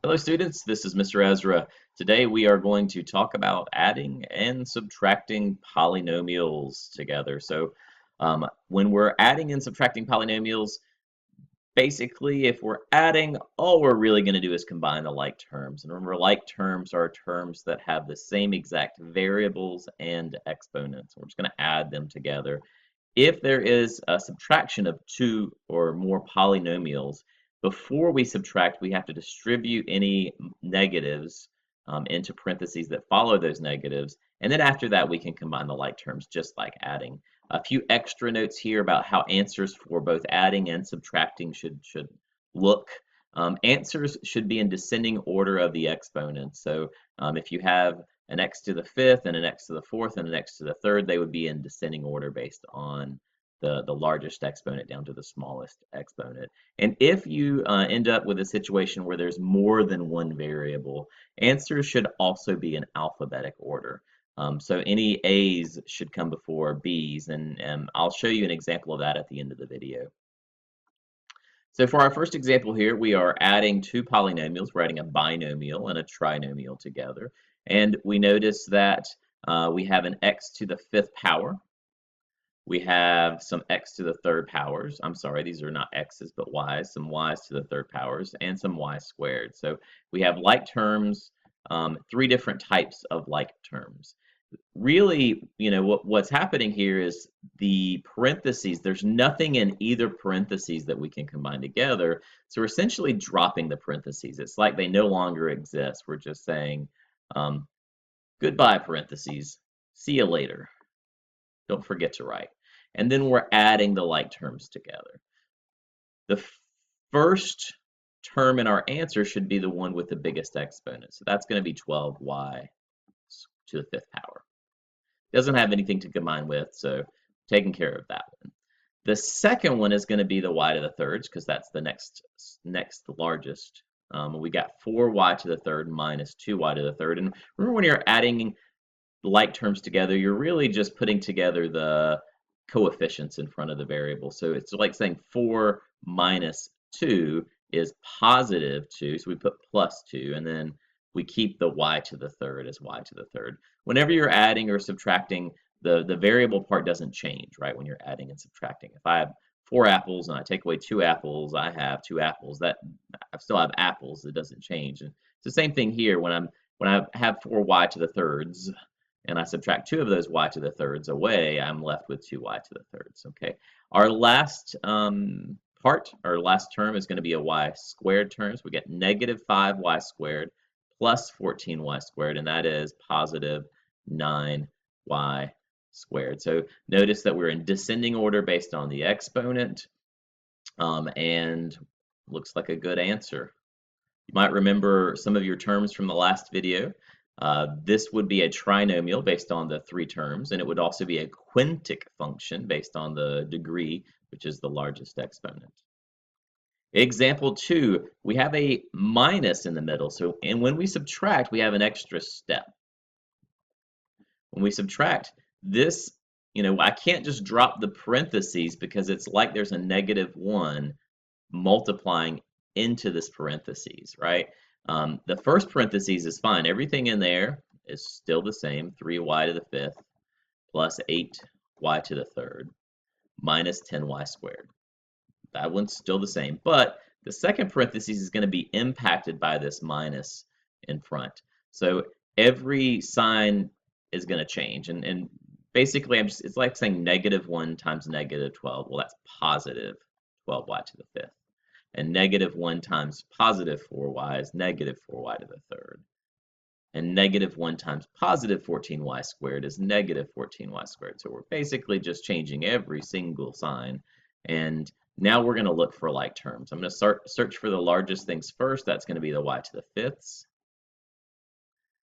Hello students, this is Mr. Ezra. Today we are going to talk about adding and subtracting polynomials together. When we're adding and subtracting polynomials, basically if we're adding, all we're really going to do is combine the like terms. And remember, like terms are terms that have the same exact variables and exponents. We're just going to add them together. If there is a subtraction of two or more polynomials, before we subtract, we have to distribute any negatives into parentheses that follow those negatives. And then after that, we can combine the like terms just like adding. A few extra notes here about how answers for both adding and subtracting should look. Answers should be in descending order of the exponents. So if you have an x to the fifth and an x to the fourth and an x to the third, they would be in descending order based on the largest exponent down to the smallest exponent. And if you end up with a situation where there's more than one variable, answers should also be in alphabetic order. So any A's should come before B's, and I'll show you an example of that at the end of the video. So for our first example here, we are adding two polynomials. We're adding a binomial and a trinomial together. And we notice that we have an x to the fifth power. We have some x to the third powers. I'm sorry, these are not x's, but y's. Some y's to the third powers and some y squared. So we have like terms, three different types of like terms. Really, what's happening here is the parentheses, there's nothing in either parentheses that we can combine together. So we're essentially dropping the parentheses. It's like they no longer exist. We're just saying, goodbye parentheses, see you later. Don't forget to write. And then we're adding the like terms together. The first term in our answer should be the one with the biggest exponent. So that's going to be 12y to the fifth power. Doesn't have anything to combine with, so taking care of that one. The second one is going to be the y to the thirds, because that's the next largest. We got 4y to the third minus 2y to the third. And remember, when you're adding like terms together, you're really just putting together the coefficients in front of the variable. So it's like saying 4 minus 2 is positive 2, so we put plus 2, and then we keep the y to the third as y to the third. Whenever you're adding or subtracting, the variable part doesn't change, right, when you're adding and subtracting. If I have 4 apples and I take away 2 apples, I have 2 apples. That I still have apples. It doesn't change. And it's the same thing here. When I have 4y to the thirds, and I subtract 2 of those y to the thirds away, I'm left with 2y to the thirds. Okay. Our last our last term is going to be a y squared term. So we get negative 5y squared plus 14y squared, and that is positive 9y squared. So notice that we're in descending order based on the exponent, and looks like a good answer. You might remember some of your terms from the last video. This would be a trinomial based on the 3 terms, and it would also be a quintic function based on the degree, which is the largest exponent. Example 2, we have a minus in the middle. And when we subtract, we have an extra step. When we subtract this, I can't just drop the parentheses because it's like there's a negative 1 multiplying into this parentheses, right? The first parentheses is fine. Everything in there is still the same, 3y to the fifth plus 8y to the third minus 10y squared. That one's still the same, but the second parentheses is going to be impacted by this minus in front. So every sign is going to change, and basically it's like saying negative 1 times negative 12. Well, that's positive 12y to the fifth. And negative 1 times positive 4y is negative 4y to the third. And negative 1 times positive 14y squared is negative 14y squared. So we're basically just changing every single sign. And now we're going to look for like terms. I'm going to search for the largest things first. That's going to be the y to the fifths.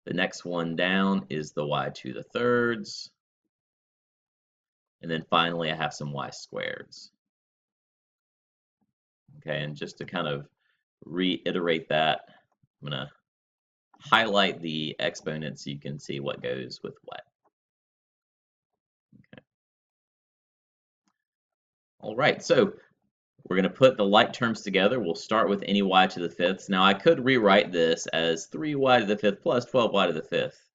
The next one down is the y to the thirds. And then finally, I have some y squareds. Okay, and just to kind of reiterate that, I'm going to highlight the exponents so you can see what goes with what. Okay. All right, so We're going to put the like terms together. We'll start with any y to the fifths. Now I could rewrite this as 3y to the fifth plus 12y to the fifth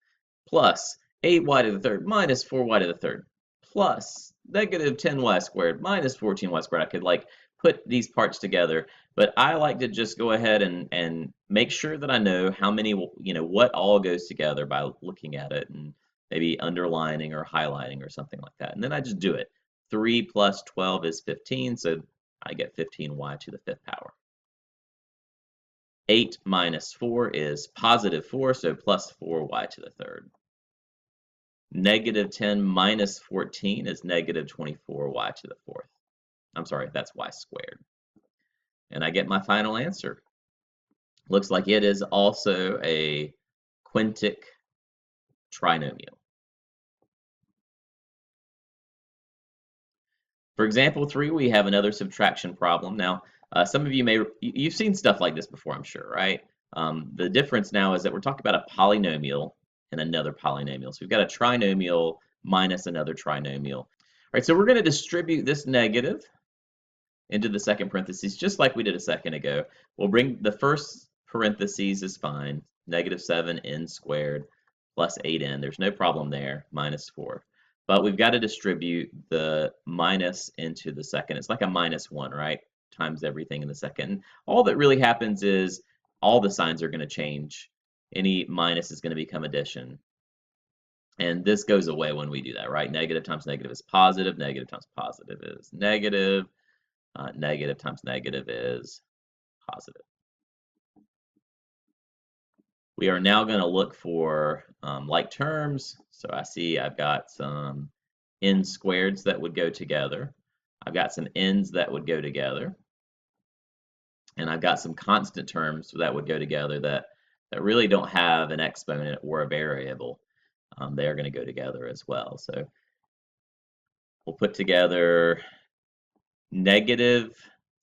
plus 8y to the third minus 4y to the third plus negative 10y squared minus 14y squared. I could like put these parts together, but I like to just go ahead and make sure that I know how many, what all goes together by looking at it and maybe underlining or highlighting or something like that. And then I just do it. 3 plus 12 is 15, so I get 15y to the fifth power. 8 minus 4 is positive 4, so plus 4y to the third. Negative 10 minus 14 is negative 24y to the fourth. I'm sorry, that's y squared. And I get my final answer. Looks like it is also a quintic trinomial. For example 3, we have another subtraction problem. Now, some of you've seen stuff like this before, I'm sure, right? The difference now is that we're talking about a polynomial and another polynomial. So we've got a trinomial minus another trinomial. All right, so we're going to distribute this negative into the second parentheses, just like we did a second ago. We'll bring the first parentheses is fine, negative 7n squared plus 8n. There's no problem there, minus 4. But we've got to distribute the minus into the second. It's like a minus 1, right? Times everything in the second. All that really happens is all the signs are going to change. Any minus is going to become addition. And this goes away when we do that, right? Negative times negative is positive. Negative times positive is negative. Negative times negative is positive. We are now going to look for like terms. So I see I've got some n squareds that would go together. I've got some n's that would go together. And I've got some constant terms that would go together that really don't have an exponent or a variable. They are going to go together as well. So we'll put together negative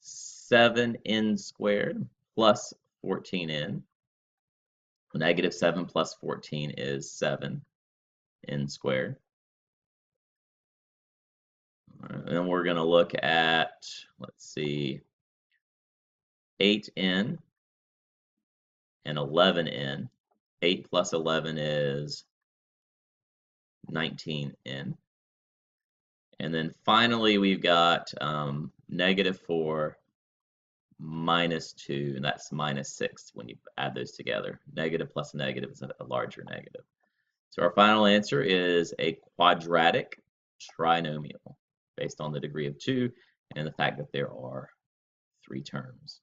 7n squared plus 14n. Negative 7 plus 14 is 7n squared. And then we're going to look at, let's see, 8n and 11n. 8 plus 11 is 19n. And then finally, we've got negative 4 minus 2, and that's minus 6 when you add those together. Negative plus negative is a larger negative. So our final answer is a quadratic trinomial based on the degree of 2 and the fact that there are 3 terms.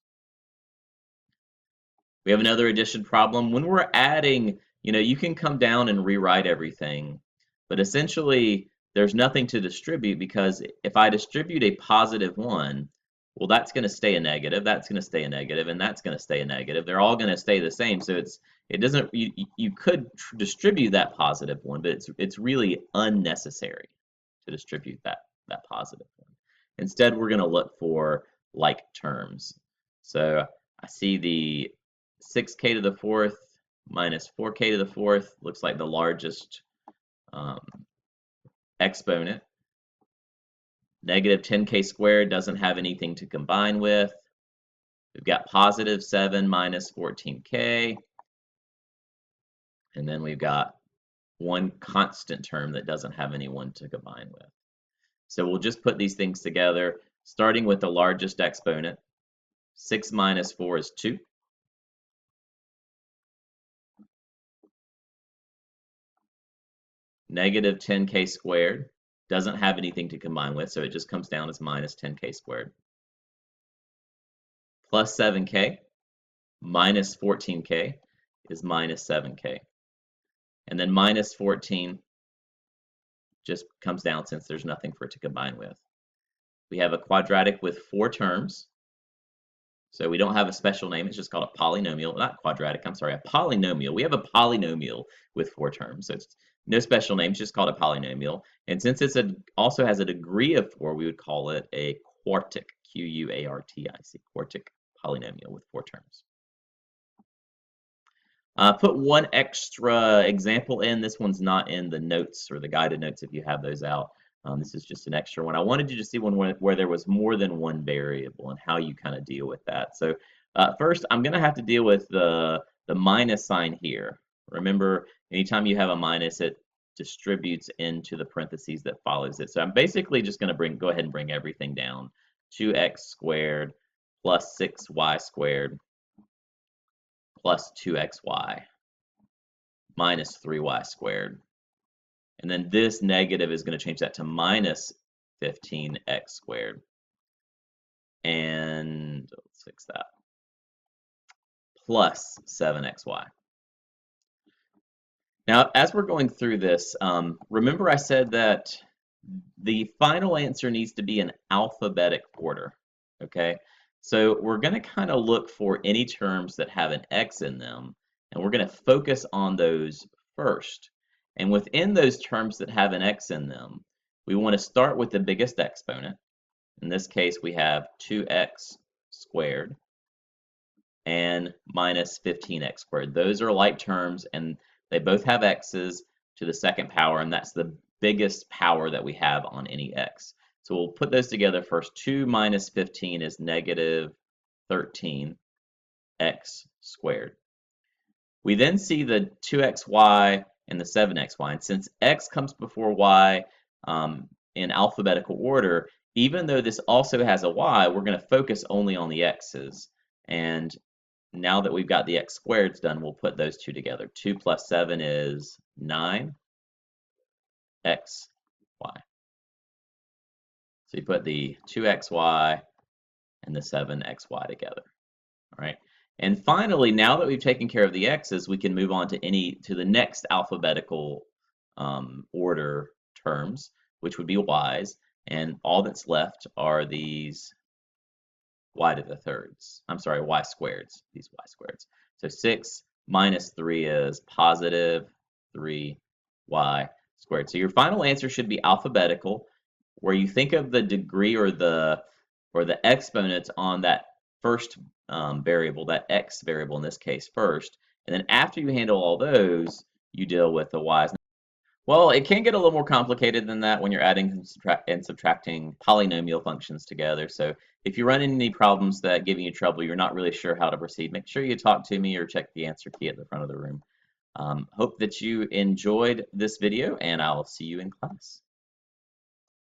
We have another addition problem. When we're adding, you can come down and rewrite everything, but essentially there's nothing to distribute because if I distribute a positive 1, well, that's going to stay a negative, that's going to stay a negative, and that's going to stay a negative. They're all going to stay the same. So you could distribute that positive 1, but it's really unnecessary to distribute that positive 1. Instead, we're going to look for like terms. So I see the 6k to the fourth minus 4k to the fourth looks like the largest exponent. Negative 10k squared doesn't have anything to combine with. We've got positive 7 minus 14k. And then we've got one constant term that doesn't have anyone to combine with. So we'll just put these things together, starting with the largest exponent. 6 minus 4 is 2. Negative 10k squared doesn't have anything to combine with, so it just comes down as minus 10k squared. Plus 7k minus 14k is minus 7k. And then minus 14 just comes down since there's nothing for it to combine with. We have a quadratic with 4 terms. So we don't have a special name, it's just called a polynomial, not quadratic, I'm sorry, a polynomial. We have a polynomial with 4 terms, so it's no special name, it's just called a polynomial. And since it's also has a degree of 4, we would call it a quartic, Q-U-A-R-T-I-C, quartic polynomial with 4 terms. Put one extra example in. This one's not in the notes or the guided notes if you have those out. This is just an extra one. I wanted you to see one where there was more than one variable and how you kind of deal with that. So first, I'm going to have to deal with the minus sign here. Remember, anytime you have a minus, it distributes into the parentheses that follows it. So I'm basically just going to go ahead and bring everything down. 2x squared plus 6y squared plus 2xy minus 3y squared. And then this negative is going to change that to minus 15x squared. And let's fix that. Plus 7xy. Now, as we're going through this, remember I said that the final answer needs to be in alphabetic order, okay? So we're going to kind of look for any terms that have an x in them, and we're going to focus on those first. And within those terms that have an x in them, we want to start with the biggest exponent. In this case, we have 2x squared and minus 15x squared. Those are like terms, and they both have x's to the second power, and that's the biggest power that we have on any x. So we'll put those together first. 2 minus 15 is negative 13x squared. We then see the 2xy and the 7xy, and since x comes before y in alphabetical order, even though this also has a y, we're going to focus only on the x's. And now that we've got the x squareds done, we'll put those two together. 2 plus 7 is 9xy. So you put the 2xy and the 7xy together. All right. And finally, now that we've taken care of the x's, we can move on to the next alphabetical order terms, which would be y's. And all that's left are these y to the thirds. I'm sorry, y squareds, these y squareds. So 6 minus 3 is positive 3y squared. So your final answer should be alphabetical, where you think of the degree or the exponents on that first variable, that x variable in this case first, and then after you handle all those, you deal with the y's. Well, it can get a little more complicated than that when you're adding and subtracting polynomial functions together. So if you run into any problems that giving you trouble, you're not really sure how to proceed, make sure you talk to me or check the answer key at the front of the room. Hope that you enjoyed this video, and I'll see you in class.